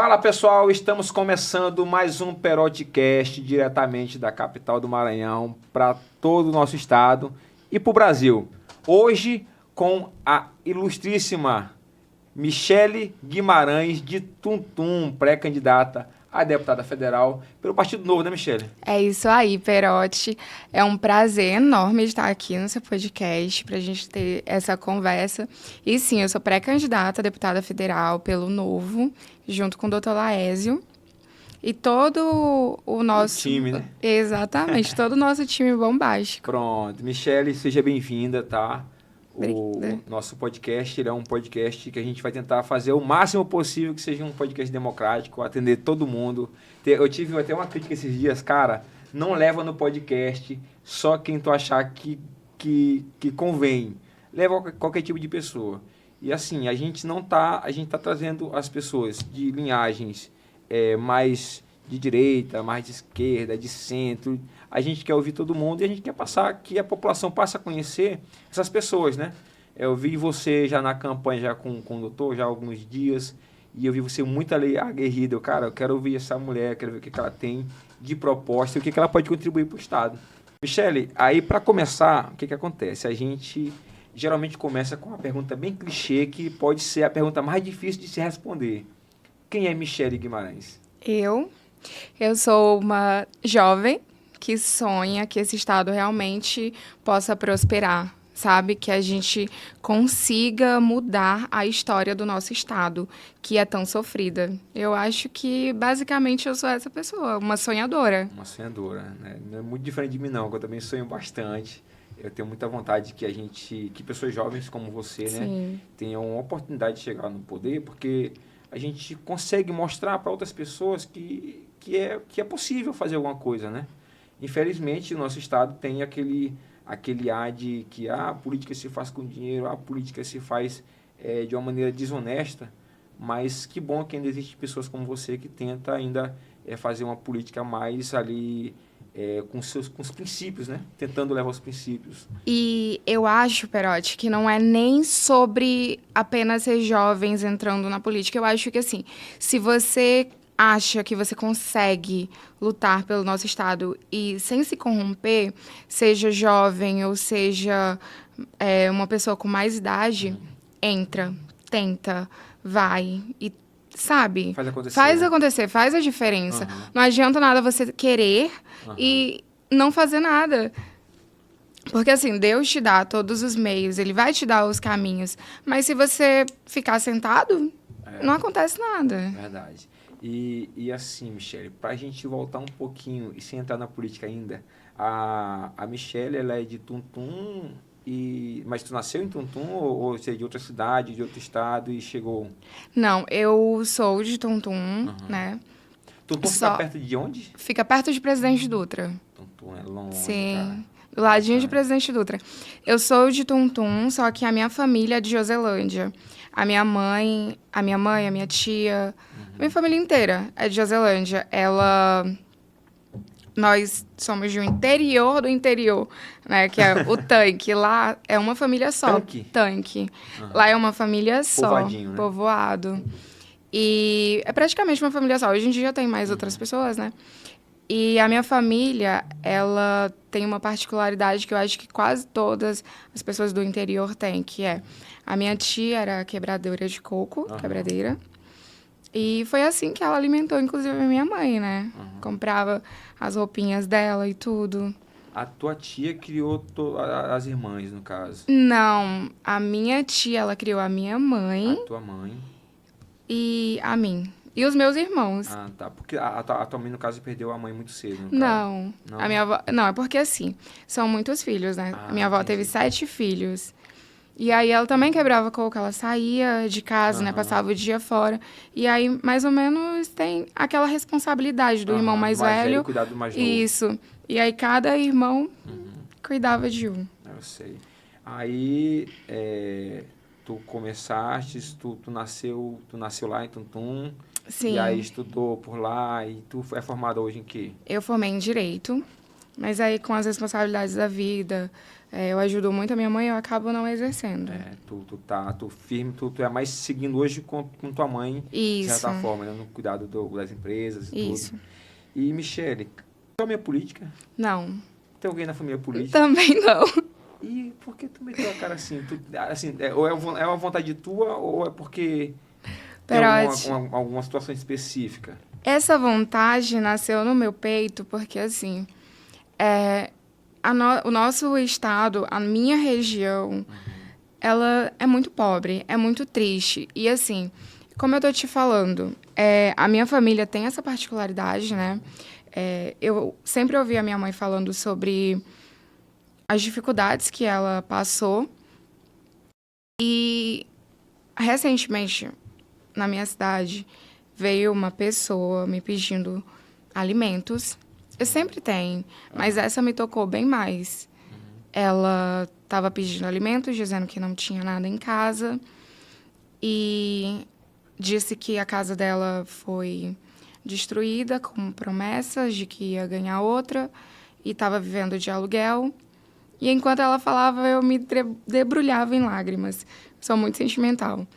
Fala pessoal, estamos começando mais um Perotcast diretamente da capital do Maranhão para todo o nosso estado e para o Brasil. Hoje com a ilustríssima Michele Guimarães de Tuntum, pré-candidata a deputada federal pelo Partido Novo, né, Michele? É isso aí, Perotti. É um prazer enorme estar aqui no seu podcast para a gente ter essa conversa. E sim, eu sou pré-candidata a deputada federal pelo Novo, junto com o Dr. Laésio. E todo o nosso... time, né? Exatamente, todo o nosso time bombástico. Pronto, Michele, seja bem-vinda, tá? O Obrigada. nosso podcast, ele é um podcast que a gente vai tentar fazer o máximo possível que seja um podcast democrático, atender todo mundo. Eu tive até uma crítica esses dias, cara, não leva no podcast só quem tu achar que convém. Leva qualquer tipo de pessoa. E assim, a gente tá trazendo as pessoas de linhagens mais de direita, mais de esquerda, de centro. A gente quer ouvir todo mundo e a gente quer passar que a população passe a conhecer essas pessoas, né? Eu vi você já na campanha já com o doutor, já há alguns dias, e eu vi você muito ali aguerrido. Cara, eu quero ouvir essa mulher, quero ver o que ela tem de proposta e o que ela pode contribuir para o Estado. Michele, aí para começar, o que acontece? A gente geralmente começa com uma pergunta bem clichê, que pode ser a pergunta mais difícil de se responder. Quem é Michele Guimarães? Eu sou uma jovem que sonha que esse estado realmente possa prosperar, sabe? Que a gente consiga mudar a história do nosso estado, que é tão sofrida. Eu acho que, basicamente, eu sou essa pessoa, uma sonhadora. Uma sonhadora, né? Não é muito diferente de mim, não, que eu também sonho bastante. Eu tenho muita vontade que pessoas jovens como você, né, Sim. tenham a oportunidade de chegar no poder, porque a gente consegue mostrar para outras pessoas que é possível fazer alguma coisa, né? Infelizmente, o nosso estado tem aquele ar de que a política se faz com dinheiro, a política se faz de uma maneira desonesta, mas que bom que ainda existem pessoas como você que tenta ainda fazer uma política mais ali com os princípios, né? Tentando levar os princípios. E eu acho, Perotti, que não é nem sobre apenas ser jovens entrando na política. Eu acho que, assim, se você acha que você consegue lutar pelo nosso Estado e sem se corromper, seja jovem ou seja uma pessoa com mais idade, entra, tenta, vai e, sabe, Faz acontecer, faz né? acontecer, faz a diferença. Aham. Não adianta nada você querer e não fazer nada. Porque assim, Deus te dá todos os meios, Ele vai te dar os caminhos. Mas se você ficar sentado, não acontece nada. Verdade. E assim, Michele, para a gente voltar um pouquinho e sem entrar na política ainda, a Michele, ela é de Tuntum, mas tu nasceu em Tuntum ou você é de outra cidade, de outro estado e chegou? Não, eu sou de Tuntum, Aham. né? Tuntum fica Só perto de onde? fica perto de Presidente Dutra. Tuntum é longe, cara. Sim, do ladinho de Bastante. Presidente Dutra. Eu sou de Tuntum, só que a minha família é de Joselândia. A minha tia, minha família inteira é de Joselândia. Nós somos de um interior do interior, né? Que é o Tanque. Lá é uma família só. Tanque? Tanque. Lá é uma família só. Povoadinho, né? Povoado. E é praticamente uma família só. Hoje em dia tem mais outras pessoas, né? E a minha família, ela tem uma particularidade que eu acho que quase todas as pessoas do interior têm, que é a minha tia era quebradora de coco, quebradeira. E foi assim que ela alimentou, inclusive, a minha mãe, né? Comprava as roupinhas dela e tudo. A tua tia criou as irmãs, no caso. Não, a minha tia, ela criou a minha A mãe tua mãe. e a mim. E os meus irmãos. Ah, tá. Porque a tua mãe, no caso, perdeu a mãe muito cedo, no caso. Não, Não? a minha avó... Não, é porque assim, são muitos filhos, né? Ah, A minha avó teve entendi. 7 filhos. E aí ela também quebrava coco, ela saía de casa, né? Aham. Passava o dia fora. E aí, mais ou menos, tem aquela responsabilidade do irmão Aham, do mais mais velho velho. cuidar do mais novo. Isso. E aí cada irmão cuidava de um. Eu sei. Aí, tu começaste, tu nasceu lá em Tuntum, Sim. e aí estudou por lá, e tu é formada hoje em quê? Eu formei em Direito. Mas aí, com as responsabilidades da vida, eu ajudo muito a minha mãe, eu acabo não exercendo. Tu firme, tu é mais seguindo hoje com tua mãe, de Isso, certa forma, né? No cuidado das empresas e isso. tudo. E, Michele, família política? Não, Tem alguém na família política? também não. E por que tu meteu a cara assim? Ou é uma vontade tua, ou é porque tem Perote, alguma situação específica? essa vontade nasceu no meu peito porque, assim, o nosso estado, a minha região, ela é muito pobre, é muito triste. E, assim, como eu tô te falando, a minha família tem essa particularidade, né? Eu sempre ouvi a minha mãe falando sobre as dificuldades que ela passou. E, recentemente, na minha cidade, veio uma pessoa me pedindo alimentos. Eu sempre tenho, mas essa me tocou bem mais. Ela estava pedindo alimentos, dizendo que não tinha nada em casa. E disse que a casa dela foi destruída com promessas de que ia ganhar outra. E estava vivendo de aluguel. E enquanto ela falava, eu me debrulhava em lágrimas. Sou muito sentimental.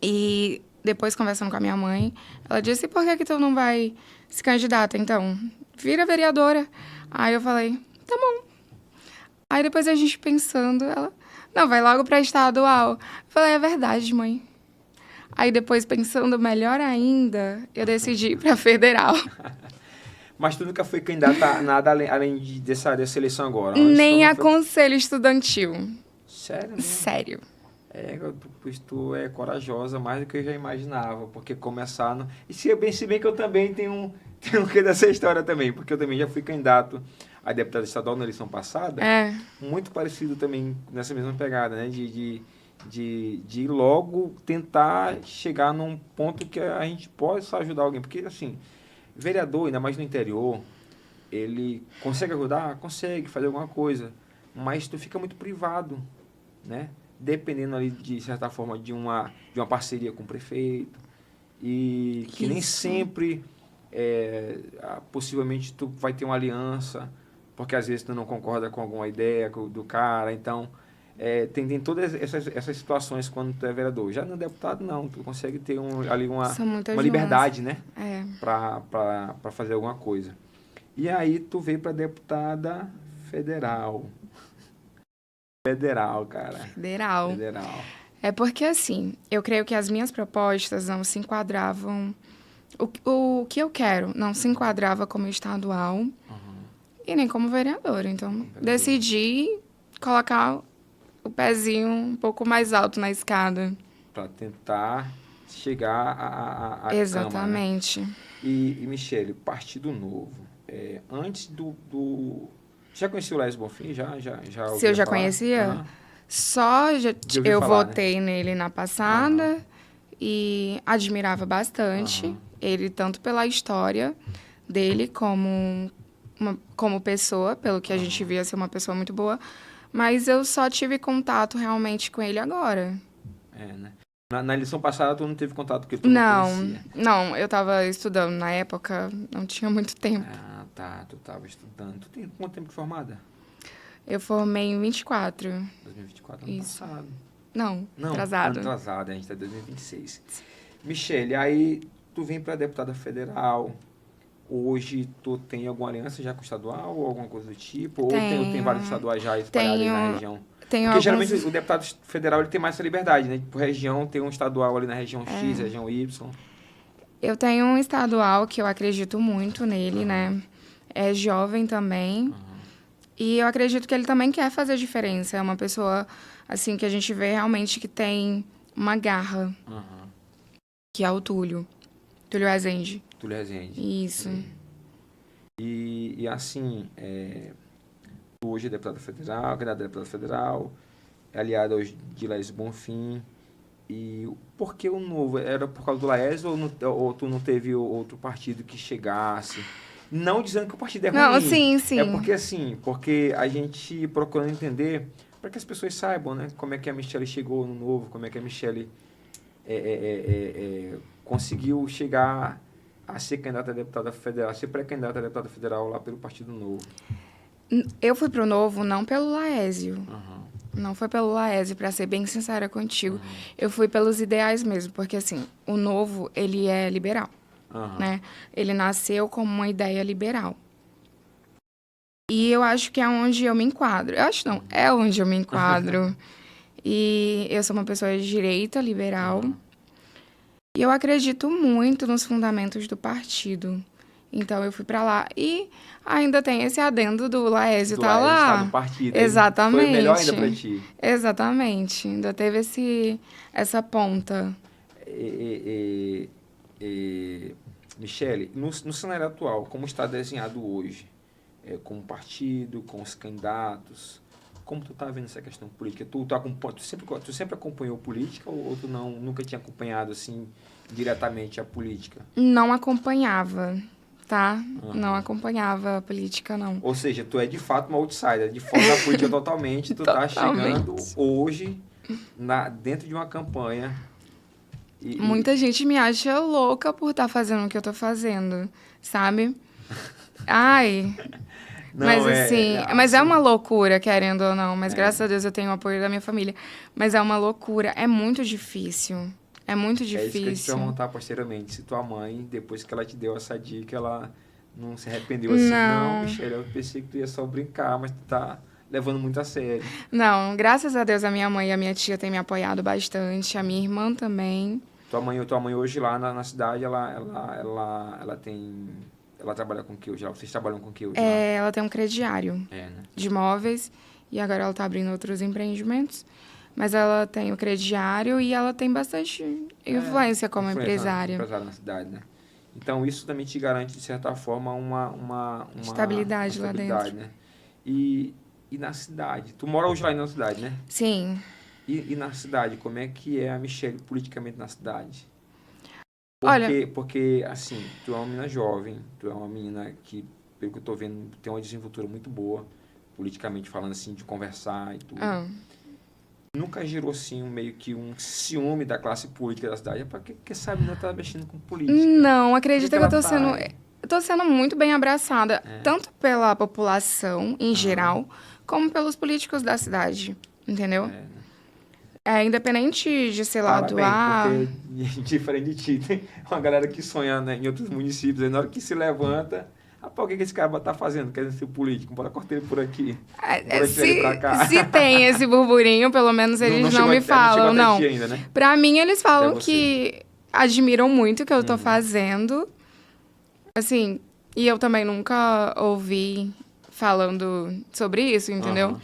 E depois, conversando com a minha mãe, ela disse, por que tu não vai se candidata, então? Vira vereadora. Aí eu falei, tá bom. Aí depois a gente pensando, ela, não, vai logo pra estadual. Eu falei, é verdade, mãe. Aí depois, pensando melhor ainda, eu decidi ir pra federal. Mas tu nunca foi candidata a nada além dessa eleição agora? Antes tu Nem não a foi... conselho estudantil. Sério mesmo? Sério. Pois tu é corajosa mais do que eu já imaginava, porque começar no... E se bem que eu também tenho um quê dessa história também, porque eu também já fui candidato a deputado estadual na eleição passada, muito parecido também nessa mesma pegada, né? De logo tentar chegar num ponto que a gente possa ajudar alguém, porque assim, vereador, ainda mais no interior, ele consegue ajudar? Consegue fazer alguma coisa, mas tu fica muito privado, né? Dependendo ali, de certa forma, de uma parceria com o prefeito, e que nem Isso. sempre, possivelmente, tu vai ter uma aliança, porque às vezes tu não concorda com alguma ideia do cara, então, tem todas essas situações quando tu é vereador. Já no deputado, não, tu consegue ter ali São muitas uma nuances. liberdade, né? É. Para fazer alguma coisa. E aí tu veio para deputada federal. Federal, cara. Federal. Federal. É porque, assim, eu creio que as minhas propostas não se enquadravam... O que eu quero não se enquadrava como estadual e nem como vereadora. Então, decidi colocar o pezinho um pouco mais alto na escada. Para tentar chegar à Exatamente. Câmara, né? E Michele, Partido Novo. Antes do... Já conhecia o Laércio Bonfim? Já Se eu já falar? conhecia, Já ouvi eu falar, votei nele na passada e admirava bastante ele, tanto pela história dele como pessoa, pelo que a gente via ser uma pessoa muito boa, mas eu só tive contato realmente com ele agora. Né? Na eleição passada tu não teve contato porque tu não conhecia. Não, eu estava estudando na época, não tinha muito tempo. Ah, tá, tu estava estudando. Tu tem quanto tempo de formada? Eu formei em 24. 2024, ano Isso. passado. Não, Não, atrasado. atrasado, a gente está em 2026. Michele, aí tu vem para deputada federal. Hoje tu tem alguma aliança já com o estadual ou alguma coisa do tipo? Ou tem vários estaduais já espalhados aí na região? Porque geralmente o deputado federal ele tem mais essa liberdade, né? Por região, tem um estadual ali na região X, região Y. Eu tenho um estadual que eu acredito muito nele, né? É jovem também. E eu acredito que ele também quer fazer diferença. É uma pessoa, assim, que a gente vê realmente que tem uma garra. Que é o Túlio. Túlio Rezende. Túlio Rezende. Isso. E assim, tu hoje é deputado federal, candidata a deputado federal, é aliado hoje de Laércio Bonfim. E por que o Novo? Era por causa do Laércio ou tu não teve outro partido que chegasse? Não dizendo que o partido é ruim. Não, sim. É porque porque a gente procurando entender, para que as pessoas saibam, né? Como é que a Michele chegou no Novo, como é que a Michele conseguiu chegar a ser candidata a deputada federal, a ser pré-candidata a deputada federal lá pelo Partido Novo? Eu fui pro Novo não pelo Laésio. Aham. Não foi pelo Laésio, pra ser bem sincera contigo. Uhum. Eu fui pelos ideais mesmo, porque assim, o Novo, ele é liberal, Aham. né? Ele nasceu como uma ideia liberal. E eu acho que é onde eu me enquadro. Eu acho não, é onde eu me enquadro. E eu sou uma pessoa de direita, liberal. Uhum. E eu acredito muito nos fundamentos do partido. Então eu fui pra lá. E ainda tem esse adendo do Laésio Do tá Laércio lá. está no partido. Aí Exatamente. foi melhor ainda pra ti. Exatamente. Ainda teve essa ponta. Michele, no cenário atual, como está desenhado hoje, com o partido, com os candidatos, como tu tá vendo essa questão política? Tu sempre acompanhou política ou tu nunca tinha acompanhado assim diretamente a política? Não acompanhava, tá? Não Aham. acompanhava a política, não. Ou seja, tu é de fato uma outsider, de fora da política totalmente, tu tá chegando Totalmente. hoje dentro de uma campanha e Muita gente me acha louca por estar fazendo o que eu tô fazendo, sabe? Ai, não mas assim, mas é assim, uma loucura, querendo ou não. Mas é, graças a Deus eu tenho o apoio da minha família. Mas é uma loucura, é muito difícil. É muito é isso que eu ia te difícil. perguntar posteriormente, se tua mãe, depois que ela te deu essa dica, ela não se arrependeu assim, não, Não, Michele, eu pensei que tu ia só brincar, mas tu tá levando muito a sério. não, graças a Deus a minha mãe e a minha tia têm me apoiado bastante, a minha irmã também. Tua mãe hoje lá na cidade, ela trabalha com o que hoje? Vocês trabalham com o que hoje lá? É, ela tem um crediário É, né? de imóveis e agora ela tá abrindo outros empreendimentos. Mas ela tem o crediário e ela tem bastante influência como empresária. Empresária na cidade, né? Então, isso também te garante, de certa forma, uma Estabilidade lá estabilidade, dentro. né? E na cidade? Tu mora hoje lá na cidade, né? Sim. E na cidade, como é que é a Michelle politicamente na cidade? Olha, Porque, assim, tu é uma menina jovem, tu é uma menina que, pelo que eu tô vendo, tem uma desenvoltura muito boa, politicamente falando, assim, de conversar e tudo. ah, Nunca gerou, assim, meio que um ciúme da classe política da cidade. É pra que essa menina tá mexendo com política? não, Por que acredita que ela tá aí? eu tô sendo muito bem abraçada, É. tanto pela população em Aham. geral, como pelos políticos da cidade, entendeu? É, né? É, independente de ser lá do Parabéns, A. porque diferente de ti, tem uma galera que sonha, né, em outros municípios, aí na hora que se levanta, rapaz, o que esse cara tá fazendo? Querendo ser político? Bora cortar ele por aqui. Bora tirar ele pra cá. Se tem esse burburinho, pelo menos eles não chegou me falam, não chegou até não. ti ainda, né? Pra mim, eles Até falam você. que admiram muito o que eu tô fazendo. Assim, e eu também nunca ouvi falando sobre isso, entendeu? Aham.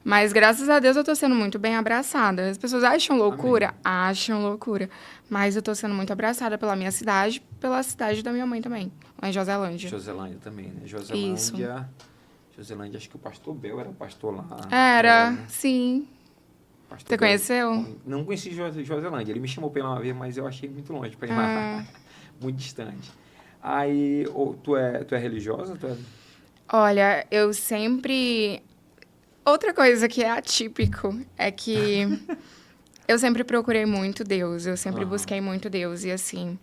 Mas graças a Deus eu tô sendo muito bem abraçada. As pessoas acham loucura? Acham loucura. Mas eu tô sendo muito abraçada pela minha cidade, pela cidade da minha mãe também, lá em Joselândia. Joselândia também, né? Isso. Joselândia, acho que o pastor Bel era pastor lá. Era, né? sim. Pastor Você Bel. conheceu? Não conheci Joselândia. Ele me chamou pra ir lá uma vez, mas eu achei muito longe pra ir Ah. lá. Muito distante. Aí, tu é religiosa? Olha, eu sempre. Outra coisa que é atípico é que eu sempre procurei muito Deus, eu sempre Aham. busquei muito Deus. E assim,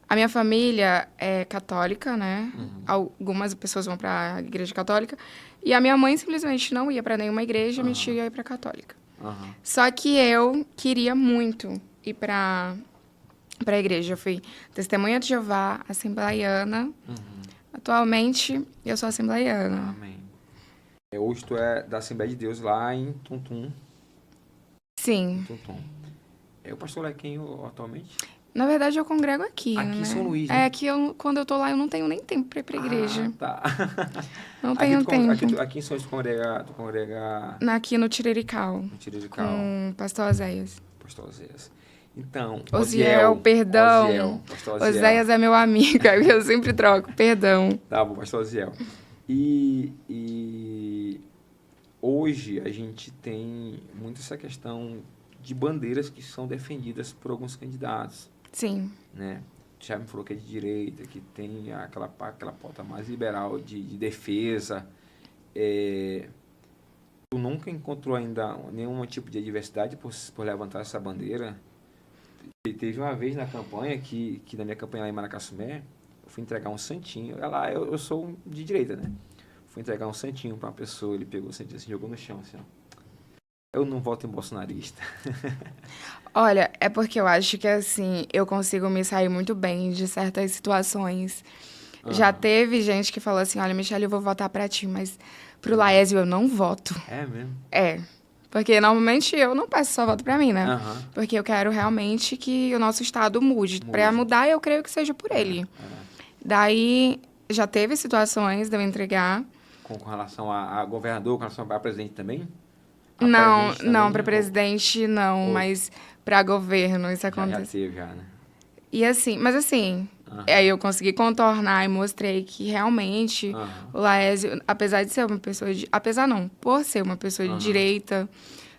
a minha família é católica, né? Algumas pessoas vão pra igreja católica. E a minha mãe simplesmente não ia pra nenhuma igreja, minha tia ia pra católica. Aham. Só que eu queria muito ir pra igreja. Eu fui testemunha de Jeová, assembleiana. Atualmente, eu sou assembleiana. Amém. Hoje tu é da Assembleia de Deus lá em Tuntum. Sim. Tuntum. O pastor é quem atualmente? Na verdade, eu congrego aqui, Aqui né? em São Luís, né? É que quando eu tô lá, eu não tenho nem tempo pra ir pra igreja. Tá. Não tenho tempo. Aqui em São Luís tu congrega Aqui no Tirirical, no Tirirical, com o pastor Oséias. pastor Oséias. Então, Osiel, perdão. Osiel, pastor Osiel. Oséias é meu amigo, é o que eu sempre troco, perdão. Tá bom, pastor Osiel. E hoje a gente tem muito essa questão de bandeiras que são defendidas por alguns candidatos, Sim. né? Já me falou que é de direita, que tem aquela pauta mais liberal de defesa. Tu nunca encontrou ainda nenhum tipo de adversidade por levantar essa bandeira? Teve uma vez na campanha, que na minha campanha lá em Maracassumé, fui entregar um santinho. Eu sou de direita, né? Fui entregar um santinho pra uma pessoa, ele pegou o santinho assim, jogou no chão, assim, ó. Eu não voto em bolsonarista. Olha, é porque eu acho que, assim, eu consigo me sair muito bem de certas situações. Já Aham. teve gente que falou assim, olha, Michelle, eu vou votar pra ti, mas pro Laésio eu não voto. É mesmo? É, porque normalmente eu não peço só voto pra mim, né? Aham. Porque eu quero realmente que o nosso estado mude. Pra Mude. mudar, eu creio que seja por ele. Daí, já teve situações de eu entregar. Com relação a governador, com relação a presidente também? A Não, presidente não, também? pra presidente não, Ou mas pra governo isso já acontece. teve, já, né? E assim, mas assim, Aham. aí eu consegui contornar e mostrei que realmente Aham. o Laésio, apesar de ser uma pessoa de, apesar não, por ser uma pessoa de Aham. direita,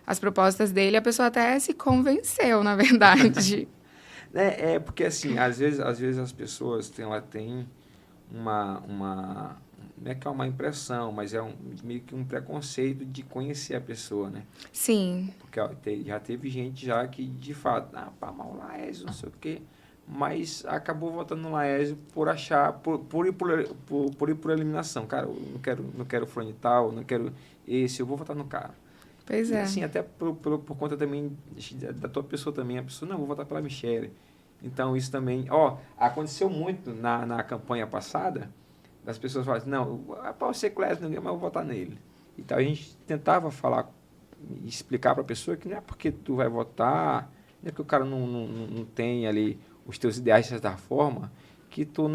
as propostas dele, a pessoa até se convenceu, na verdade. Porque assim, às vezes as pessoas têm uma, não é que é uma impressão, mas meio que um preconceito de conhecer a pessoa, né? Sim, Porque ó, já teve gente já que, de fato, pá, mas o Laésio, não sei o quê, mas acabou votando no Laésio por achar, por ir por eliminação. Cara, eu não quero fulano e tal, não quero esse, eu vou votar no cara. pois E é. assim, até por conta também da tua pessoa também, a pessoa, não, vou votar pela Michelle. Então isso também, aconteceu muito na campanha passada, das pessoas falarem, não, é para você Clécio, mas eu vou votar nele. Então a gente tentava falar, explicar para a pessoa que não é porque tu vai votar, não é que o cara não tem ali os teus ideais de certa forma, que tu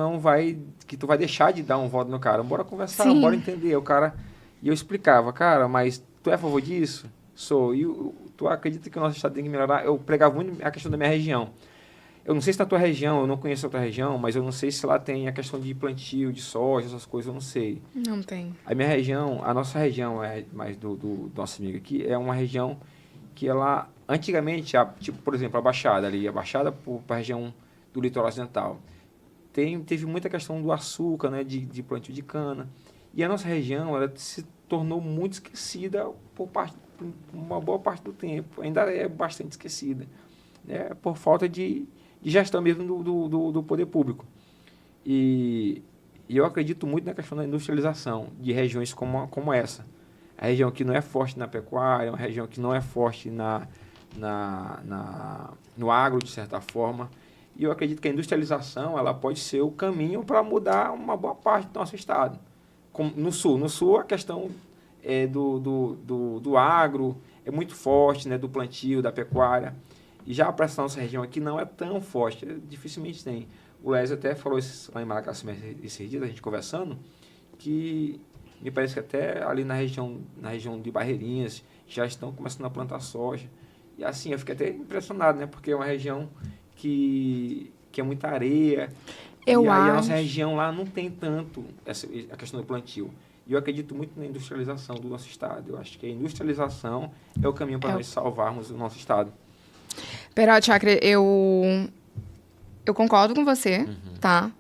vai deixar de dar um voto no cara. Bora conversar, bora Sim, entender. O cara, e eu explicava, cara, mas tu é a favor disso? Sou. E tu acredita que o nosso estado tem que melhorar? Eu pregava muito a questão da minha região. Eu não sei se na tua região, eu não conheço a tua região, mas eu não sei se lá tem a questão de plantio, de soja, essas coisas, eu não sei. não tem. A minha região, a nossa região, mais do nosso amigo aqui, é uma região que ela, antigamente, tipo, por exemplo, a Baixada ali, a Baixada para a região do litoral ocidental, teve muita questão do açúcar, né, de plantio de cana. E a nossa região, ela se tornou muito esquecida por uma boa parte do tempo. Ainda é bastante esquecida, né, por falta de gestão mesmo do poder público. E, e eu acredito muito na questão da industrialização de regiões como essa. A região que não é forte na pecuária, uma região que não é forte no agro, de certa forma. E eu acredito que a industrialização ela pode ser o caminho para mudar uma boa parte do nosso estado. Como no sul. No sul, a questão do agro é muito forte, né, do plantio, da pecuária. E já para essa nossa região aqui não é tão forte, dificilmente tem. O Lésio até falou isso lá em Maracás esses dias, a gente conversando, que me parece que até ali na região de Barreirinhas já estão começando a plantar soja. E assim, eu fiquei até impressionado, né? Porque é uma região que é muita areia. E Eu aí a nossa acho. região lá não tem tanto a questão do plantio. E eu acredito muito na industrialização do nosso estado. Eu acho que a industrialização é o caminho para É, nós salvarmos o nosso estado. Perotti, eu concordo com você, tá?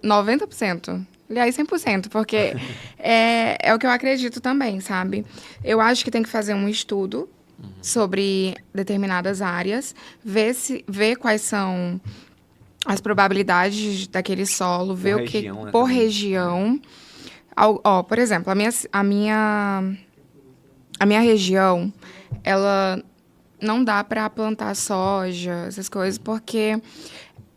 90%. Aliás, 100%, porque é o que eu acredito também, sabe? Eu acho que tem que fazer um estudo sobre determinadas áreas, ver quais são as probabilidades daquele solo, Por ver o que região, né, por também. região. Por exemplo, a minha região, ela não dá para plantar soja, essas coisas, porque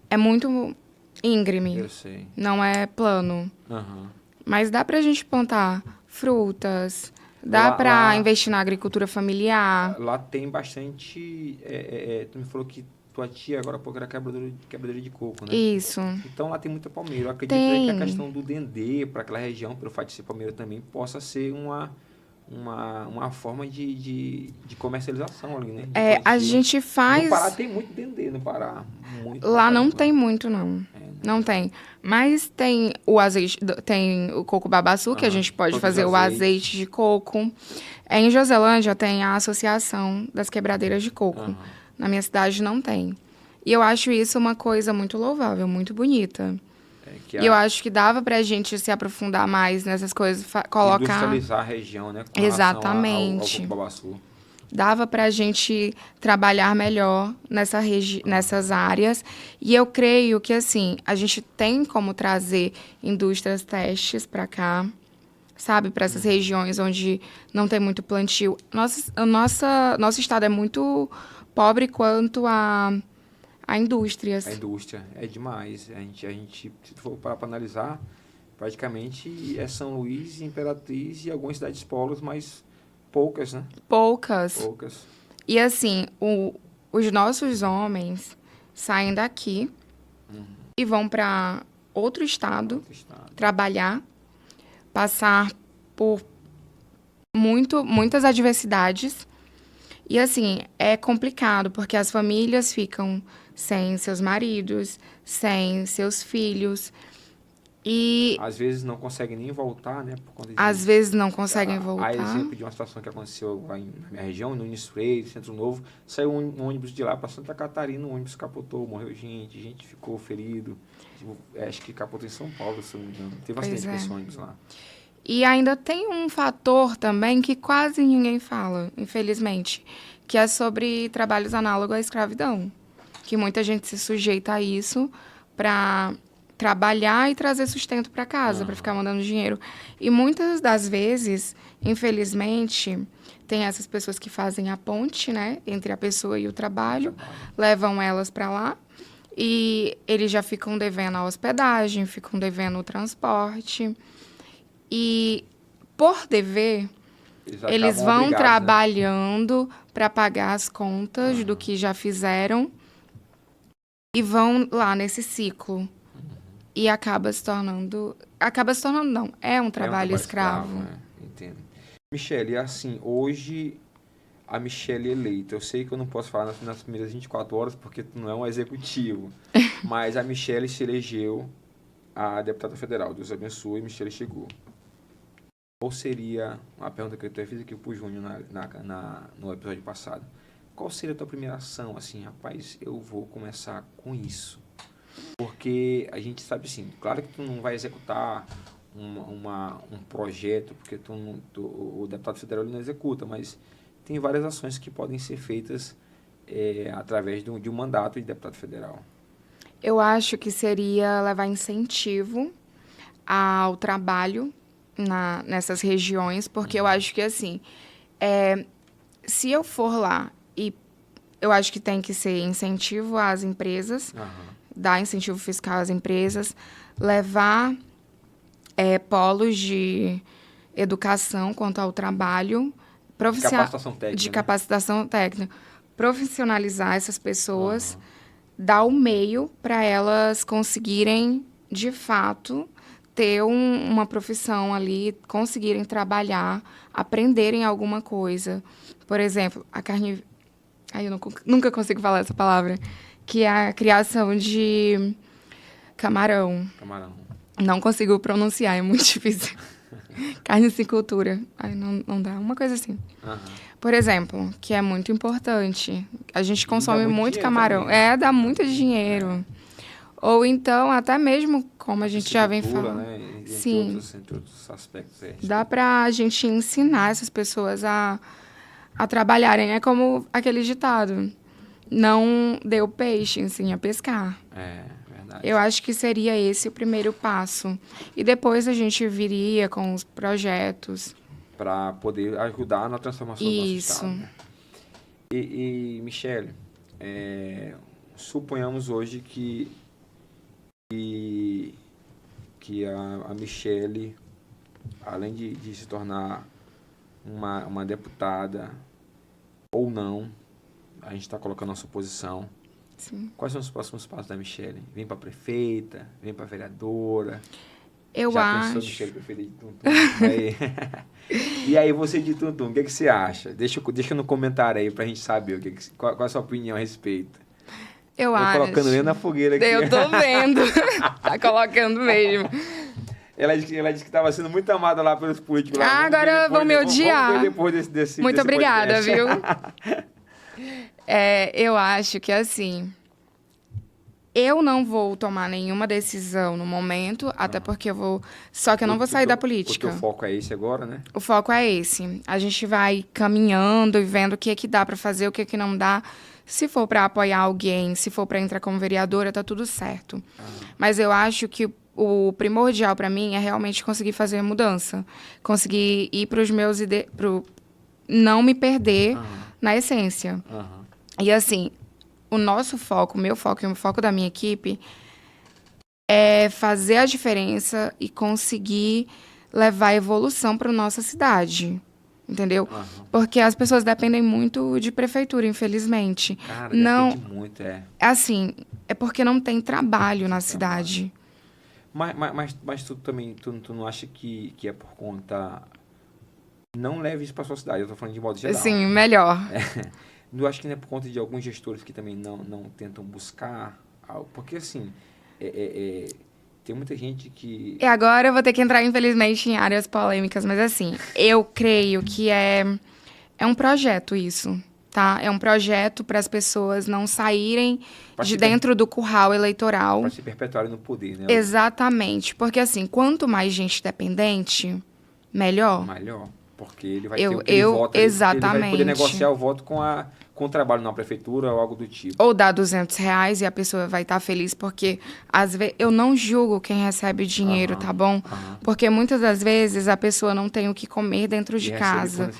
é muito íngreme, Eu sei. não é plano. Aham. Mas dá pra gente plantar frutas, dá Lá, pra lá, investir na agricultura familiar. lá tem bastante. Tu me falou que tua tia agora há pouco era quebradeira de coco, né? Isso. Então lá tem muita palmeira. Eu acredito que a Tem. questão do dendê para aquela região, pelo fato de ser palmeira também, possa ser uma forma de comercialização ali, né? De A plantio. gente No Pará faz. tem muito dendê, no Pará. Muito pra Lá não caramba. tem muito, não. Né? Não tem. Mas tem o azeite, tem o coco babaçu, que a Aham. gente pode Produz fazer o azeite. azeite de coco. Em Joselândia tem a Associação das Quebradeiras de Coco. Aham. Na minha cidade não tem. E eu acho isso uma coisa muito louvável, muito bonita. Que E eu acho que dava pra gente se aprofundar mais nessas coisas, colocar. industrializar a região, né? Com relação ao coco Exatamente. babaçu. dava para a gente trabalhar melhor nessas áreas. E eu creio que, assim, a gente tem como trazer indústrias testes para cá, sabe? Para essas regiões onde não tem muito plantio. Nosso estado é muito pobre quanto a indústrias. A indústria é demais. A gente se for parar para analisar, praticamente é São Luís, Imperatriz e algumas cidades polos, mas poucas, né? Poucas. Poucas. E assim, os nossos homens saem daqui e vão para outro estado trabalhar, passar por muitas adversidades. E assim, é complicado, porque as famílias ficam sem seus maridos, sem seus filhos. E Às vezes não conseguem nem voltar, né? Por conta às vezes não conseguem voltar. Há exemplo de uma situação que aconteceu lá na minha região, no Nunes Freire, Centro Novo. Saiu um ônibus de lá para Santa Catarina, o ônibus capotou, morreu gente ficou ferido. Acho que capotou em São Paulo, se não me engano. Teve um acidente com esse ônibus lá. E ainda tem um fator também que quase ninguém fala, infelizmente, que é sobre trabalhos análogos à escravidão. Que muita gente se sujeita a isso para trabalhar e trazer sustento para casa, para ficar mandando dinheiro. E muitas das vezes, infelizmente, tem essas pessoas que fazem a ponte, né, entre a pessoa e o trabalho, levam elas para lá e eles já ficam devendo a hospedagem, ficam devendo o transporte. E, por dever, eles vão trabalhando, né, para pagar as contas do que já fizeram e vão lá nesse ciclo. E acaba se tornando... não. É um trabalho escravo. Né? Entendo. Michele, assim, hoje a Michele eleita. Eu sei que eu não posso falar nas primeiras 24 horas porque tu não é um executivo. Mas a Michele se elegeu a deputada federal. Deus abençoe, Michele chegou. Qual seria, uma pergunta que eu fiz aqui pro Júnior no episódio passado, qual seria a tua primeira ação, assim, rapaz, eu vou começar com isso? Porque a gente sabe, assim, claro que tu não vai executar um projeto, porque o deputado federal ele não executa, mas tem várias ações que podem ser feitas através de um mandato de deputado federal. Eu acho que seria levar incentivo ao trabalho nessas regiões, porque eu acho que, assim, se eu for lá, e eu acho que tem que ser incentivo às empresas, dar incentivo fiscal às empresas, levar polos de educação quanto ao trabalho, de capacitação técnica, profissionalizar essas pessoas, dar o meio para elas conseguirem, de fato, ter uma profissão ali, conseguirem trabalhar, aprenderem alguma coisa. Por exemplo, a carne... eu nunca consigo falar essa palavra. Que é a criação de camarão. Não consigo pronunciar, é muito difícil. Carnicicultura. Não dá, uma coisa assim. Por exemplo, que é muito importante. A gente consome muito camarão. Também. Dá muito dinheiro. Ou então, até mesmo, como a gente já vem falando. Né? Sim. Entre outros aspectos. Dá pra gente ensinar essas pessoas a trabalharem. É como aquele ditado. Não dê o peixe, ensine a pescar. Verdade. Eu acho que seria esse o primeiro passo. E depois a gente viria com os projetos. Para poder ajudar na transformação do nosso estado. Né? E Michele, suponhamos hoje que a Michele, além de se tornar uma deputada ou não, a gente está colocando a nossa posição. Sim. Quais são os próximos passos da Michele? Vem para prefeita? Vem para vereadora? Eu Já acho. pensou, Michele, prefeita de Tuntum? E aí, você de Tuntum, o que você acha? Deixa no comentário aí para a gente saber qual a sua opinião a respeito. Eu acho. Colocando ele na fogueira aqui. Eu tô vendo. Tá colocando mesmo. Ela disse que estava sendo muito amada lá pelos políticos. Lá. Agora vão me odiar. Vamos ver depois desse Muito obrigada, podcast. viu? Eu acho que, assim, Eu não vou tomar nenhuma decisão no momento, até porque eu vou... Só que eu não vou sair da política. O teu foco é esse agora, né? O foco é esse. A gente vai caminhando e vendo o que é que dá para fazer, o que é que não dá. Se for para apoiar alguém, se for para entrar como vereadora, tá tudo certo. Mas eu acho que o primordial para mim é realmente conseguir fazer a mudança. Conseguir ir para os meus... Não me perder na essência. E assim... O nosso foco, o meu foco e o foco da minha equipe é fazer a diferença e conseguir levar evolução para nossa cidade, entendeu? Porque as pessoas dependem muito de prefeitura, infelizmente. Cara, depende muito, Assim, é porque não tem trabalho na cidade. Mas tu também, tu não acha que é por conta... Não leve isso para sua cidade, eu tô falando de modo geral. Sim, melhor. Eu acho que não é por conta de alguns gestores que também não tentam buscar algo. Porque, assim, tem muita gente que... E agora eu vou ter que entrar, infelizmente, em áreas polêmicas, mas, assim, eu creio que é um projeto isso, tá? É um projeto para as pessoas não saírem de dentro do curral eleitoral. Para se perpetuarem no poder, né? Exatamente. Porque, assim, quanto mais gente dependente, melhor. Melhor. Porque ele vai ter o que ele vota. Exatamente. Ele vai poder negociar o voto com o trabalho na prefeitura ou algo do tipo. Ou dar R$200 e a pessoa vai estar feliz, porque às vezes eu não julgo quem recebe dinheiro, tá bom? Porque muitas das vezes a pessoa não tem o que comer dentro de casa.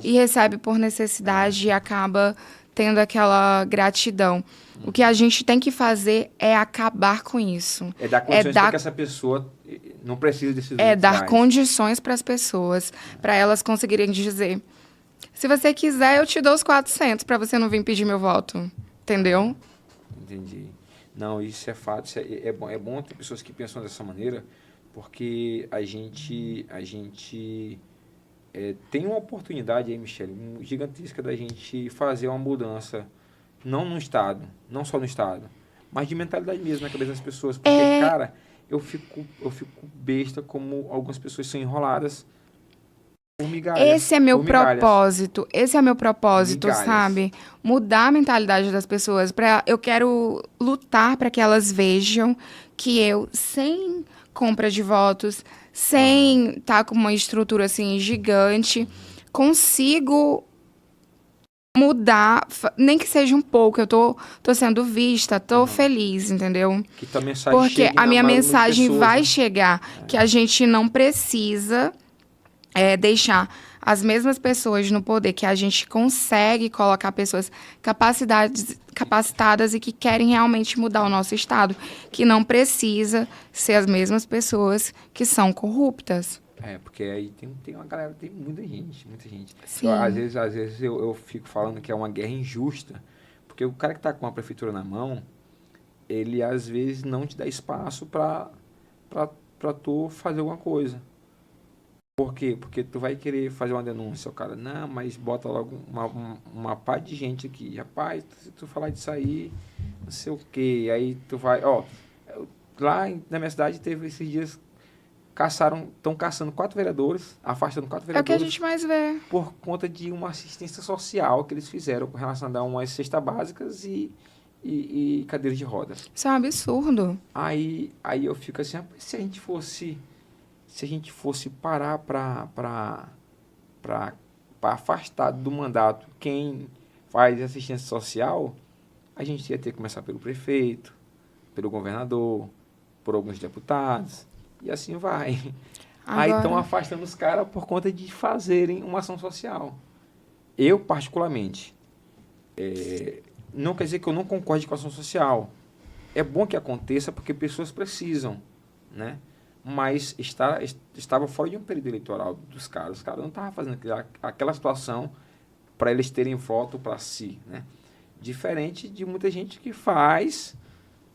E recebe por necessidade e acaba tendo aquela gratidão. O que a gente tem que fazer é acabar com isso. É dar condições para que essa pessoa não precise desses dar condições para as pessoas, para elas conseguirem dizer... Se você quiser, eu te dou os 400 para você não vir pedir meu voto. Entendeu? Entendi. Não, isso é fato. É bom ter pessoas que pensam dessa maneira, porque a gente tem uma oportunidade aí, Michele, gigantesca da gente fazer uma mudança, não no Estado, não só no Estado, mas de mentalidade mesmo na cabeça das pessoas. Porque, cara, eu fico besta como algumas pessoas são enroladas. Esse é meu propósito, sabe? Mudar a mentalidade das pessoas. Eu quero lutar para que elas vejam que eu, sem compra de votos, sem estar com uma estrutura assim gigante, consigo mudar, nem que seja um pouco. Eu tô sendo vista, tô feliz, entendeu? Que tua mensagem porque a minha mensagem vai chegar, que a gente não precisa... deixar as mesmas pessoas no poder, que a gente consegue colocar pessoas capacitadas e que querem realmente mudar o nosso Estado, que não precisa ser as mesmas pessoas que são corruptas. Porque aí tem uma galera, tem muita gente. Sim. Às vezes eu fico falando que é uma guerra injusta, porque o cara que está com a prefeitura na mão, ele às vezes não te dá espaço para tu fazer alguma coisa. Por quê? Porque tu vai querer fazer uma denúncia, o cara, não, mas bota logo uma pá de gente aqui. Rapaz, se tu falar disso aí, não sei o quê, aí tu vai, lá na minha cidade teve esses dias, estão caçando 4 vereadores, afastando 4 vereadores. É o que a gente mais vê. Por conta de uma assistência social que eles fizeram com relação a dar umas cestas básicas e cadeiras de rodas. Isso é um absurdo. Aí eu fico assim, se a gente fosse parar para afastar do mandato quem faz assistência social, a gente ia ter que começar pelo prefeito, pelo governador, por alguns deputados, e assim vai. Agora... Aí estão afastando os caras por conta de fazerem uma ação social. Eu, particularmente, não quer dizer que eu não concorde com a ação social. É bom que aconteça porque pessoas precisam, né? Mas estava fora de um período eleitoral dos caras. Os caras não estavam fazendo aquela situação para eles terem voto para si, né? Diferente de muita gente que faz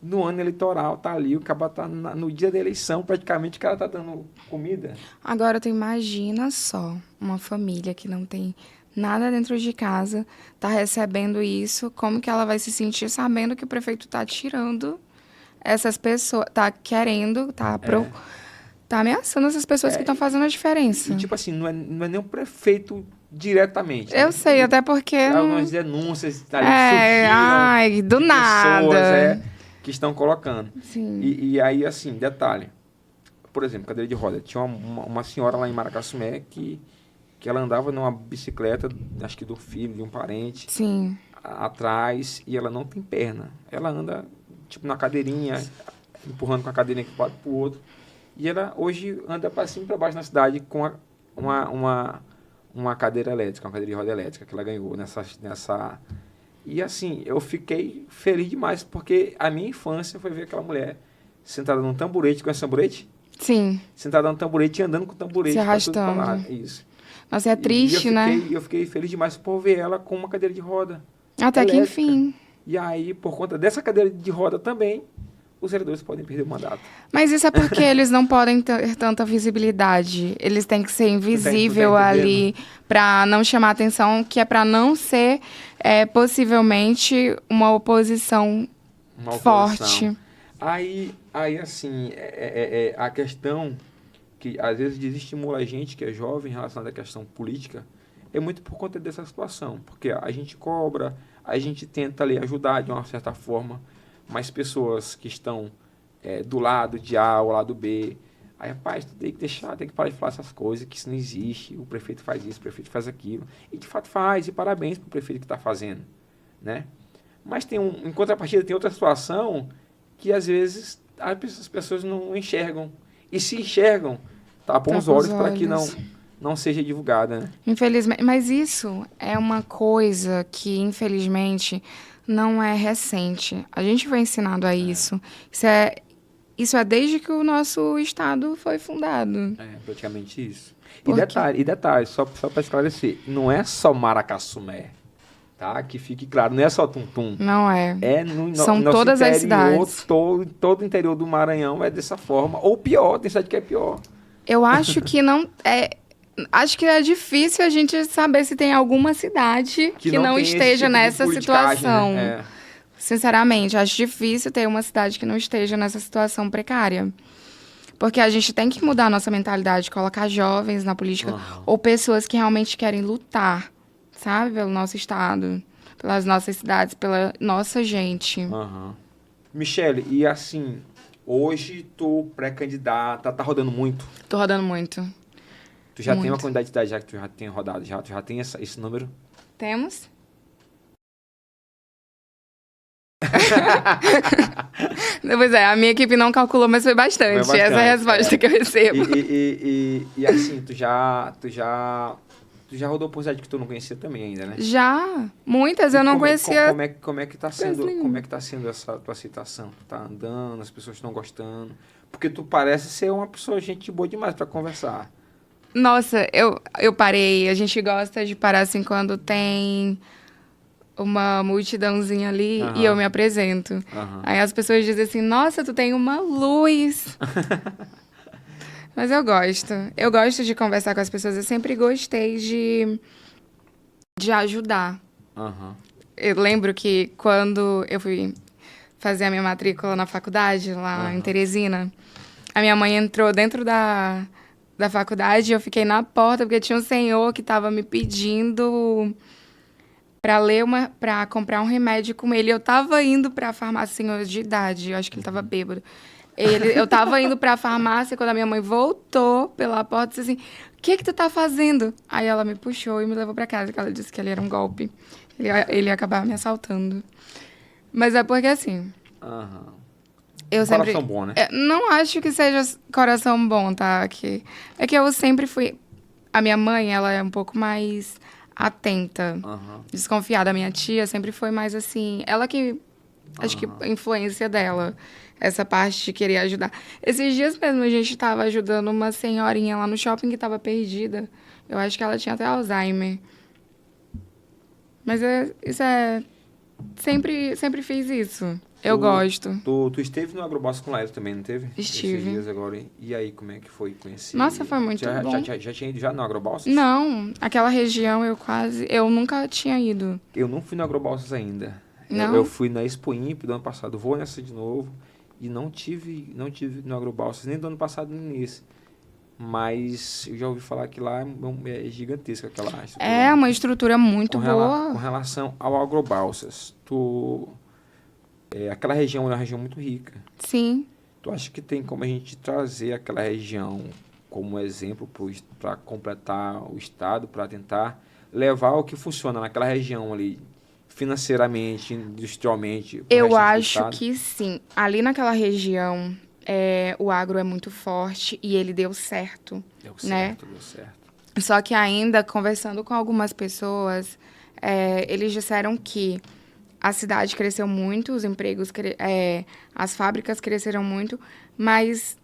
no ano eleitoral, tá ali, o cara tá no dia da eleição, praticamente o cara tá dando comida. Agora, tu imagina só, uma família que não tem nada dentro de casa, tá recebendo isso, como que ela vai se sentir sabendo que o prefeito tá tirando essas pessoas, tá querendo, tá ameaçando essas pessoas que estão fazendo a diferença. E, tipo assim, não é nem o prefeito diretamente. Eu sei, até porque... Algumas denúncias ali surgiram do nada. Pessoas, que estão colocando. Sim. E aí, assim, detalhe. Por exemplo, cadeira de roda. Tinha uma senhora lá em Maracassumé que ela andava numa bicicleta, acho que do filho, de um parente, Sim. atrás, e ela não tem perna. Ela anda, tipo, na cadeirinha, empurrando com a cadeirinha de um lado pro outro. E ela hoje anda para cima e para baixo na cidade com uma cadeira elétrica, uma cadeira de roda elétrica que ela ganhou nessa... E assim, eu fiquei feliz demais, porque a minha infância foi ver aquela mulher sentada num tamborete, com esse tamborete? Sim. Sentada num tamborete e andando com o tamborete. Se pra tudo pra lá. arrastando. Isso. Nossa, é triste, né? Eu fiquei feliz demais por ver ela com uma cadeira de roda Até que elétrica. enfim. E aí, por conta dessa cadeira de roda também, os vereadores podem perder o mandato. Mas isso é porque eles não podem ter tanta visibilidade. Eles têm que ser invisível ali para não chamar atenção, que é para não ser possivelmente uma oposição forte. Aí assim, a questão que às vezes desestimula a gente, que é jovem, em relação à questão política, é muito por conta dessa situação. Porque a gente cobra, a gente tenta ali ajudar de uma certa forma, mas pessoas que estão do lado de A ou lado B, aí, rapaz, tu tem que deixar, tem que parar de falar essas coisas, que isso não existe, o prefeito faz isso, o prefeito faz aquilo. E de fato faz, e parabéns para o prefeito que está fazendo, né? Mas em contrapartida tem outra situação que às vezes as pessoas não enxergam. E se enxergam, tapam os olhos para que não seja divulgada, né? Infelizmente, mas isso é uma coisa que, infelizmente, não é recente. A gente foi ensinado a isso. Isso é desde que o nosso estado foi fundado. É, praticamente isso. Por E detalhe, só para esclarecer, não é só Maracassumé, tá? Que fique claro, não é só Tuntum. Não é. São nosso todas interior, as cidades. Todo o interior do Maranhão é dessa forma. Ou pior, tem cidade que é pior. Eu acho que não... Acho que é difícil a gente saber se tem alguma cidade que não esteja nessa situação. Né? Sinceramente, acho difícil ter uma cidade que não esteja nessa situação precária. Porque a gente tem que mudar a nossa mentalidade, colocar jovens na política ou pessoas que realmente querem lutar, sabe? Pelo nosso estado, pelas nossas cidades, pela nossa gente. Michele, e assim, hoje tu pré-candidata, tá rodando muito? Tô rodando muito. Tu já tem uma quantidade de idade já que tu já tem rodado, tu já tem esse número? Temos. Pois é, a minha equipe não calculou, mas foi bastante. Essa é a resposta que eu recebo. E assim, tu já rodou por cidade que tu não conhecia também ainda, né? Já, muitas eu não conhecia. Como é que tá sendo essa tua aceitação? Tu tá andando, as pessoas estão gostando? Porque tu parece ser uma pessoa, gente boa demais pra conversar. Nossa, eu parei. A gente gosta de parar assim quando tem uma multidãozinha ali e eu me apresento. Aí as pessoas dizem assim, nossa, tu tem uma luz. Mas eu gosto. Eu gosto de conversar com as pessoas. Eu sempre gostei de ajudar. Eu lembro que quando eu fui fazer a minha matrícula na faculdade, lá em Teresina, a minha mãe entrou dentro da faculdade e eu fiquei na porta porque tinha um senhor que estava me pedindo para comprar um remédio com ele. Eu tava indo para a farmácia, senhor de idade, eu acho que ele tava bêbado. Eu tava indo para a farmácia quando a minha mãe voltou pela porta e disse assim, o que tu tá fazendo? Aí ela me puxou e me levou para casa, porque ela disse que ele era um golpe. Ele ia acabar me assaltando. Mas é porque assim... Coração bom, né? Não acho que seja coração bom, tá? É que eu sempre fui... A minha mãe, ela é um pouco mais atenta, desconfiada. A minha tia sempre foi mais assim... Ela que... Acho que a influência dela, essa parte de querer ajudar. Esses dias mesmo a gente estava ajudando uma senhorinha lá no shopping que estava perdida. Eu acho que ela tinha até Alzheimer. Mas sempre fiz isso. Eu gosto. Tu esteve no Agrobalsa com o Laís também, não teve? Estive. Esses dias agora. E aí, como é que foi conhecer? Nossa, foi muito bom. Já tinha ido já no Agrobalsa? Não, aquela região eu nunca tinha ido. Eu não fui no Agrobalsas ainda. Não? Eu fui na Expo Imp do ano passado, vou nessa de novo. E não tive no Agrobalsas, nem do ano passado nem nesse. Mas eu já ouvi falar que lá é gigantesca aquela estrutura. É uma estrutura muito boa. Com relação ao Agrobalsas, tu aquela região é uma região muito rica. Sim. Tu acha que tem como a gente trazer aquela região como exemplo para completar o Estado, para tentar levar o que funciona naquela região ali, financeiramente, industrialmente, para o Eu resto do acho Estado? que sim. Ali naquela região, o agro é muito forte e ele deu certo, Deu né? certo, deu certo. Só que ainda, conversando com algumas pessoas, eles disseram que a cidade cresceu muito, os empregos, as fábricas cresceram muito, mas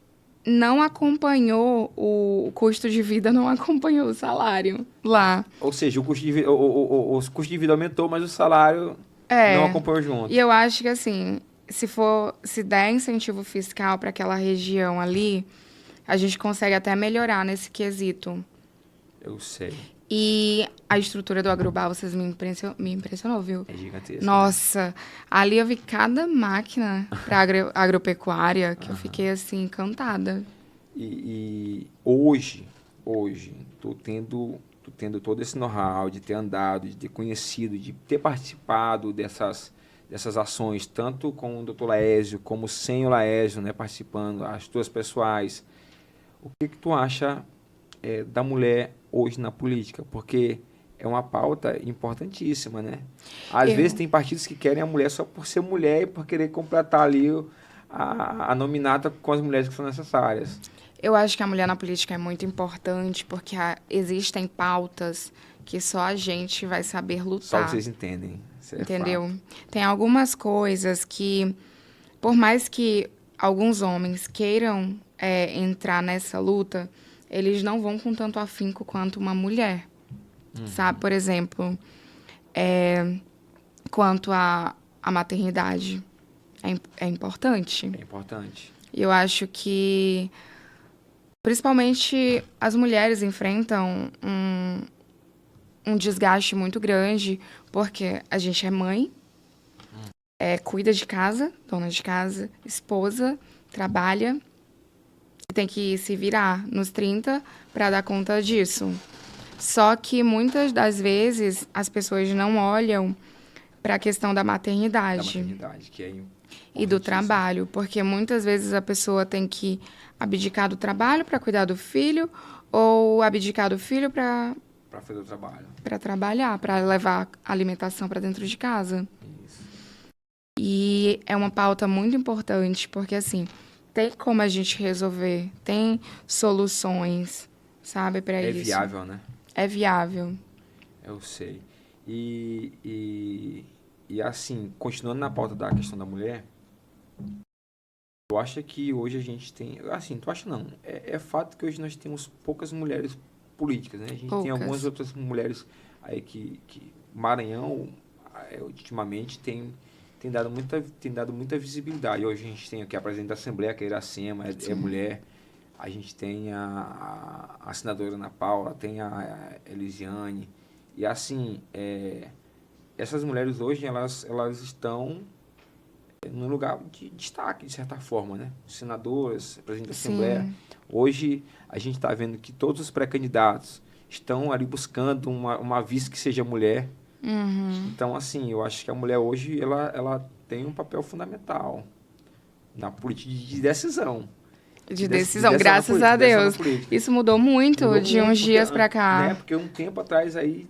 não acompanhou o custo de vida, não acompanhou o salário lá. Ou seja, o custo de vida, os custos de vida aumentou, mas o salário não É, acompanhou e junto. eu acho que assim, se der incentivo fiscal para aquela região ali, a gente consegue até melhorar nesse quesito. Eu sei. E a estrutura do Agrobal, vocês me impressionou, viu? É gigantesco, né? Nossa, ali eu vi cada máquina para agropecuária que eu Aham. fiquei assim encantada. E hoje, tô tendo todo esse know-how de ter andado, de ter conhecido, de ter participado dessas ações, tanto com o Dr. Laésio, como sem o Laésio, né, participando, as tuas pessoais. O que que tu acha da mulher hoje na política? Porque é uma pauta importantíssima, né? Às vezes Eu, tem partidos que querem a mulher só por ser mulher e por querer completar ali a nominata com as mulheres que são necessárias. eu acho que a mulher na política é muito importante porque existem pautas que só a gente vai saber Só lutar, vocês entendem, isso é entendeu? fato. Tem algumas coisas que, por mais que alguns homens queiram entrar nessa luta, eles não vão com tanto afinco quanto uma mulher, sabe? Por exemplo, quanto à maternidade. É importante. É importante. E eu acho que, principalmente, as mulheres enfrentam um desgaste muito grande, porque a gente é mãe, cuida de casa, dona de casa, esposa, trabalha, e tem que se virar nos 30 para dar conta disso. Só que muitas das vezes as pessoas não olham para a questão da Da maternidade maternidade, que é e do importantíssimo trabalho, porque muitas vezes a pessoa tem que abdicar do trabalho para cuidar do filho ou abdicar do filho para para fazer o trabalho. trabalhar, para levar alimentação para dentro de casa. Isso. E é uma pauta muito importante, porque assim, tem como a gente resolver, tem soluções, sabe, para É isso. viável, né? É viável. Eu sei. E, e, e assim, continuando na pauta da questão da mulher, tu acha que hoje a gente tem. Assim, tu acha não. É fato que hoje nós temos poucas mulheres políticas, né? A gente tem algumas Poucas. outras mulheres aí que Maranhão, ultimamente, tem dado muita visibilidade. Hoje a gente tem aqui a presidente da Assembleia, que é a Iracema, é Sim. mulher. A gente tem a senadora Ana Paula, tem a Elisiane. E assim, essas mulheres hoje, elas estão num lugar de destaque, de certa forma, né? Senadoras, presidente da Assembleia. Sim. Hoje, a gente está vendo que todos os pré-candidatos estão ali buscando uma vice que seja mulher. Uhum. Então, assim, eu acho que a mulher hoje, ela tem um papel fundamental na política de decisão. De De decisão, decisão na graças política, a de decisão na Deus. política. Isso mudou muito Mudou de uns muito, porque, dias pra né? cá. Porque um tempo atrás aí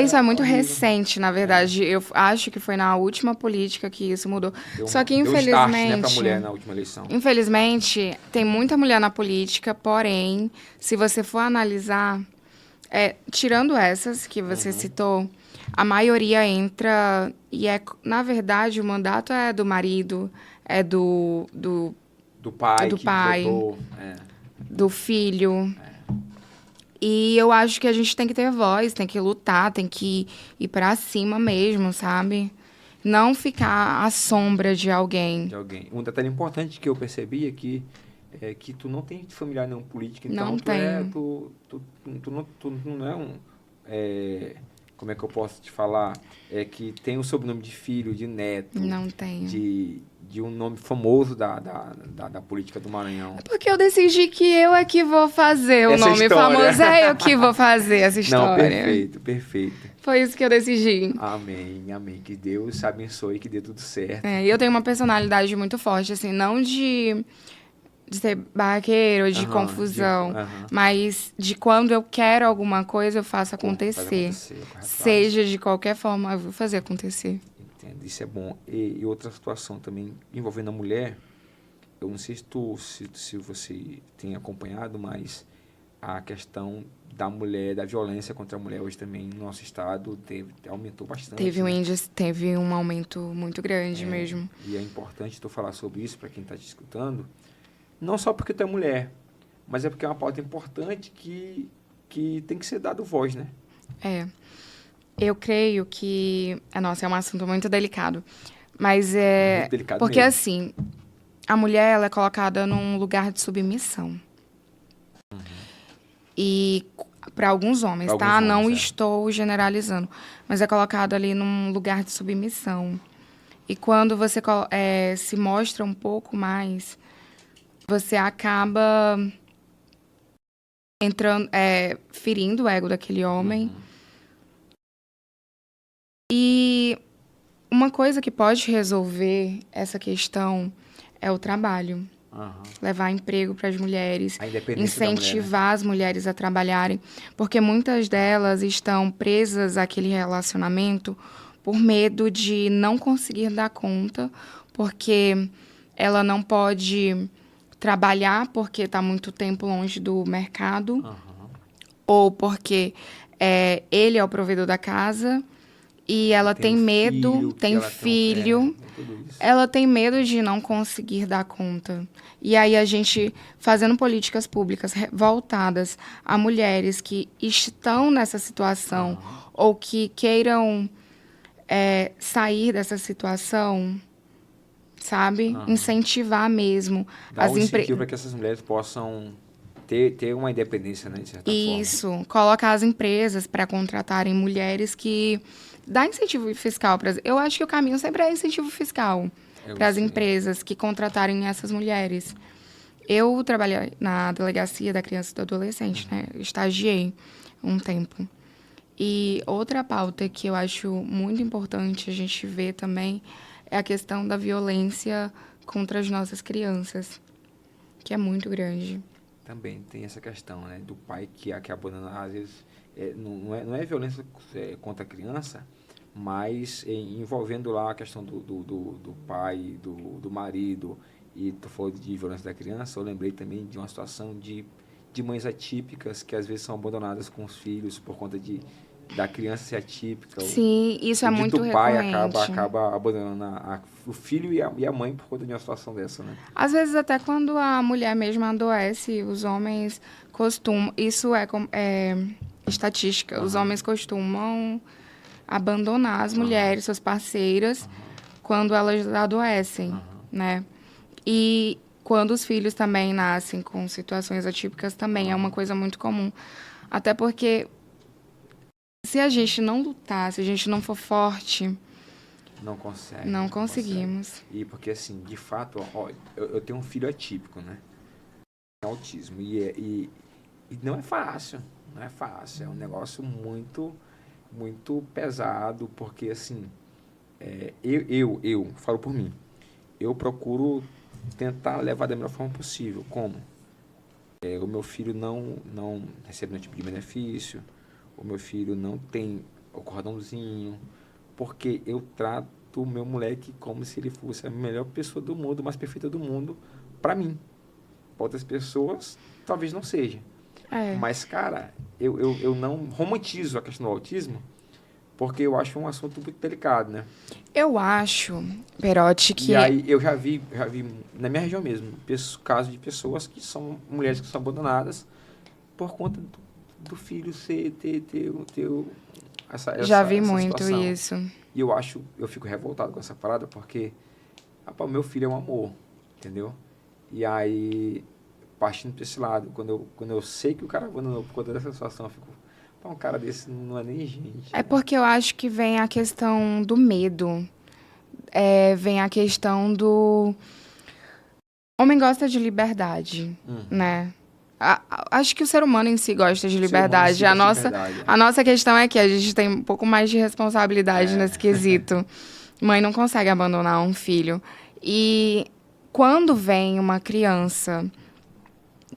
Isso é era muito horrível. recente, na verdade. Eu acho que foi na última política que isso mudou. Só que, Deu start, né, pra mulher na última eleição. infelizmente, tem muita mulher na política, porém, se você for analisar, tirando essas que você Uhum. citou, a maioria entra e na verdade, o mandato é do marido, é Do pai do que pai, botou. do filho. E eu acho que a gente tem que ter voz, tem que lutar, tem que ir pra cima mesmo, sabe? Não ficar à sombra de alguém. De alguém. Um detalhe importante que eu percebi é que tu não tem familiar nenhum político, então Não tenho. tu não é um. como é que eu posso te falar? É que tem o sobrenome de filho, de neto. Não tenho. De um nome famoso da política do Maranhão. É porque eu decidi que eu é que vou fazer o Essa nome história. famoso. É eu que vou fazer essa história. Não, perfeito, perfeito. Foi isso que eu decidi. Amém, amém. Que Deus abençoe, que dê tudo certo. E eu tenho uma personalidade muito forte, assim, não de ser barraqueiro, de confusão, mas de quando eu quero alguma coisa, eu faço acontecer. Seja de qualquer forma, eu vou fazer acontecer. Entendo, isso é bom. E outra situação também envolvendo a mulher, eu não sei se você tem acompanhado, mas a questão da mulher, da violência contra a mulher hoje também no nosso estado aumentou bastante. Teve um aumento muito grande mesmo. E é importante tu falar sobre isso para quem está te escutando, não só porque tu é mulher, mas é porque é uma pauta importante que tem que ser dado voz, né? Eu creio que... Nossa, é um assunto muito delicado. Mas é... Muito delicado porque, mesmo. assim, a mulher, ela é colocada num lugar de submissão. E para alguns homens, tá? Não estou generalizando. Mas é colocado ali num lugar de submissão. E quando você se mostra um pouco mais, você acaba entrando, ferindo o ego daquele homem. E uma coisa que pode resolver essa questão é o trabalho. Levar emprego para as mulheres, incentivar as mulheres a trabalharem, porque muitas delas estão presas àquele relacionamento por medo de não conseguir dar conta, porque ela não pode trabalhar porque está muito tempo longe do mercado, ou porque ele é o provedor da casa. E ela tem medo, tem filho, ela tem medo de não conseguir dar conta. E aí a gente, fazendo políticas públicas voltadas a mulheres que estão nessa situação ou que queiram sair dessa situação, sabe? Incentivar mesmo. Dar um incentivo para que essas mulheres possam ter uma independência, né, de certa forma. Isso, colocar as empresas para contratarem mulheres que... Dá incentivo fiscal para... Eu acho que o caminho sempre é incentivo fiscal para as empresas que contratarem essas mulheres. Eu trabalhei na delegacia da criança e do adolescente, né? Estagiei um tempo. E outra pauta que eu acho muito importante a gente ver também é a questão da violência contra as nossas crianças, que é muito grande. Também tem essa questão, né, do pai que abandona, às vezes, não é violência contra a criança, mas envolvendo lá a questão do pai, do marido, e tu falou de violência da criança, eu lembrei também de uma situação de mães atípicas que às vezes são abandonadas com os filhos por conta da criança ser atípica. Sim, isso é muito recorrente. O pai acaba abandonando o filho e a mãe por conta de uma situação dessa, né? Às vezes até quando a mulher mesma adoece, os homens costumam... Isso é estatística. Os homens costumam abandonar as mulheres, suas parceiras, quando elas adoecem, né? E quando os filhos também nascem com situações atípicas, também é uma coisa muito comum. Até porque se a gente não lutar, se a gente não for forte... Não consegue. Não conseguimos. Consegue. E porque, assim, de fato, eu tenho um filho atípico, né? Autismo. E não é fácil. Não é fácil. É um negócio muito, muito pesado, porque, assim, eu falo por mim, eu procuro tentar levar da melhor forma possível. Como? O meu filho não recebe nenhum tipo de benefício, o meu filho não tem o cordãozinho, porque eu trato o meu moleque como se ele fosse a melhor pessoa do mundo, mais perfeita do mundo, para mim. Para outras pessoas, talvez não seja. Mas, cara, eu não romantizo a questão do autismo, porque eu acho um assunto muito delicado, né? Eu acho, Perotti, que... E aí eu já vi na minha região mesmo, casos de pessoas que são mulheres que são abandonadas por conta do filho ter já vi essa muito situação. isso. E eu fico revoltado com essa parada, porque o meu filho é um amor, entendeu? E aí, partindo para esse lado, quando eu sei que o cara abandonou por conta dessa situação, eu fico Um cara desse não é nem gente. É porque eu acho que vem a questão do medo. Vem a questão do... Homem gosta de liberdade, né? Acho que o ser humano em si gosta de liberdade. A nossa questão é que a gente tem um pouco mais de responsabilidade nesse quesito. Mãe não consegue abandonar um filho. E quando vem uma criança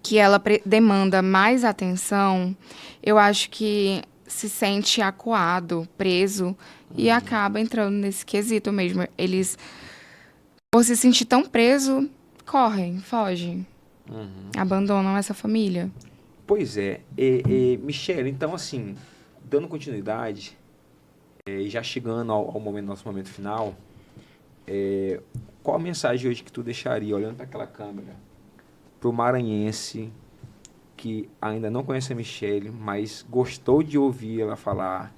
que ela demanda mais atenção, eu acho que se sente acuado, preso, e acaba entrando nesse quesito mesmo. Eles, por se sentir tão preso, correm, fogem, abandonam essa família. Pois é. Michele, então assim, dando continuidade, e já chegando ao nosso momento final, qual a mensagem hoje que tu deixaria, olhando para aquela câmera, para o maranhense que ainda não conhece a Michele, mas gostou de ouvir ela falar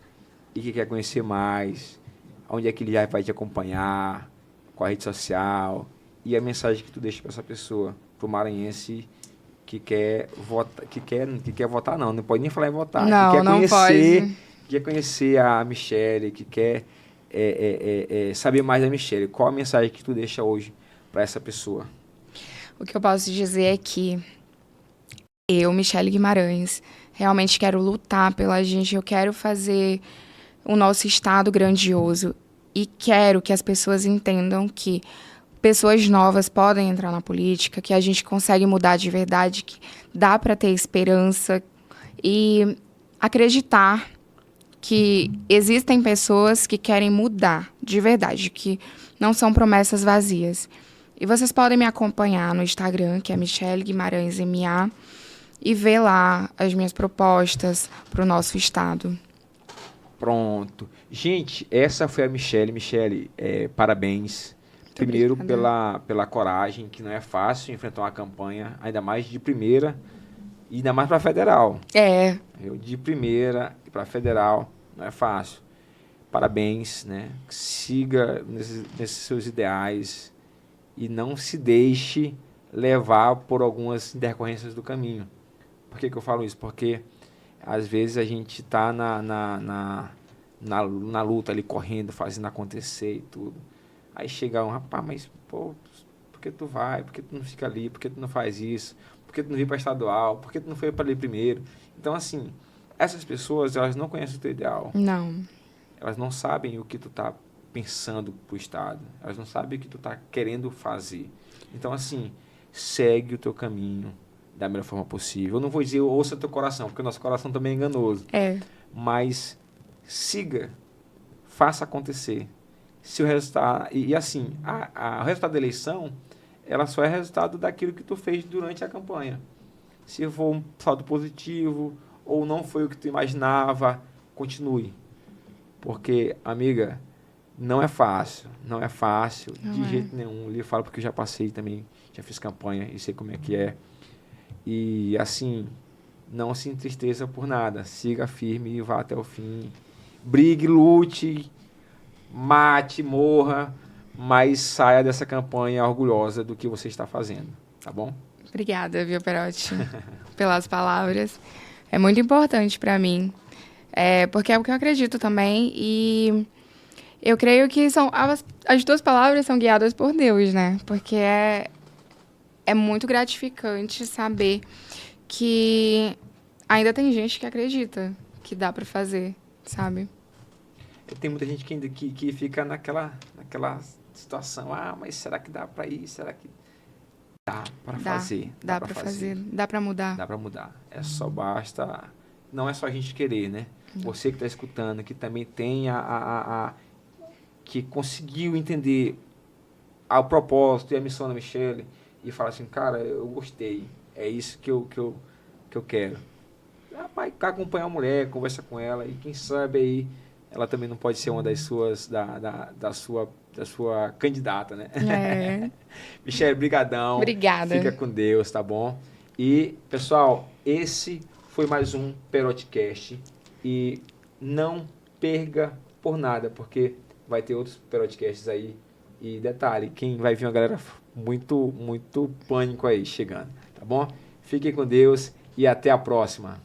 e que quer conhecer mais, onde é que ele já vai te acompanhar, qual a rede social, e a mensagem que tu deixa para essa pessoa, para o maranhense que quer votar, que quer votar não pode nem falar em votar, Não, que quer não conhecer, pode. que quer conhecer a Michele, que quer saber mais da Michele. Qual a mensagem que tu deixa hoje para essa pessoa? O que eu posso dizer é que eu, Michele Guimarães, realmente quero lutar pela gente, eu quero fazer o nosso estado grandioso e quero que as pessoas entendam que pessoas novas podem entrar na política, que a gente consegue mudar de verdade, que dá para ter esperança e acreditar que existem pessoas que querem mudar de verdade, que não são promessas vazias. E vocês podem me acompanhar no Instagram, que é Michele Guimarães MA, e ver lá as minhas propostas para o nosso estado. Pronto. Gente, essa foi a Michele. Michele, parabéns. Muito Primeiro obrigada. pela coragem, que não é fácil enfrentar uma campanha, ainda mais de primeira, e ainda mais para federal. De primeira e para federal, não é fácil. Parabéns, né? Siga nesses seus ideais e não se deixe levar por algumas intercorrências do caminho. Por que eu falo isso? Porque às vezes a gente está na luta ali, correndo, fazendo acontecer e tudo. Aí chega um, rapaz, mas pô, por que tu vai? Por que tu não fica ali? Por que tu não faz isso? Por que tu não veio para estadual? Por que tu não foi para ali primeiro? Então, assim, essas pessoas, elas não conhecem o teu ideal. Não. Elas não sabem o que tu tá pensando pro estado. Elas não sabem o que tu tá querendo fazer. Então, assim, segue o teu caminho da melhor forma possível. Eu não vou dizer ouça teu coração, porque o nosso coração também é enganoso. Mas siga, faça acontecer. Se o resultado... E assim, o resultado da eleição, ela só é resultado daquilo que tu fez durante a campanha. Se for um saldo positivo ou não foi o que tu imaginava, continue. Porque, amiga, não é fácil. Não é fácil, de jeito nenhum. Eu lhe falo porque eu já passei também, já fiz campanha e sei como é que é. E, assim, não se entristeça por nada. Siga firme e vá até o fim. Brigue, lute, mate, morra, mas saia dessa campanha orgulhosa do que você está fazendo, tá bom? Obrigada, viu, Perotti, pelas palavras. É muito importante para mim, porque é o que eu acredito também e eu creio que as duas palavras são guiadas por Deus, né? Porque é muito gratificante saber que ainda tem gente que acredita que dá para fazer, sabe? Tem muita gente que fica naquela situação, mas será que dá para ir? Será que dá para fazer? Dá para fazer, dá para mudar. Dá para mudar. Só basta, não é só a gente querer, né? Você que está escutando, que também tem que conseguiu entender o propósito e a missão da Michele e fala assim, cara, eu gostei, é isso que eu quero. Rapaz, acompanhar a mulher, conversa com ela e quem sabe aí ela também não pode ser uma das suas, da sua candidata, né? Michele, brigadão. Obrigada. Fica com Deus, tá bom? E, pessoal, esse foi mais um Perotcast. E não perca por nada, porque vai ter outros Perotcasts aí. E detalhe, quem vai vir uma galera muito, muito pânico aí chegando, tá bom? Fiquem com Deus e até a próxima.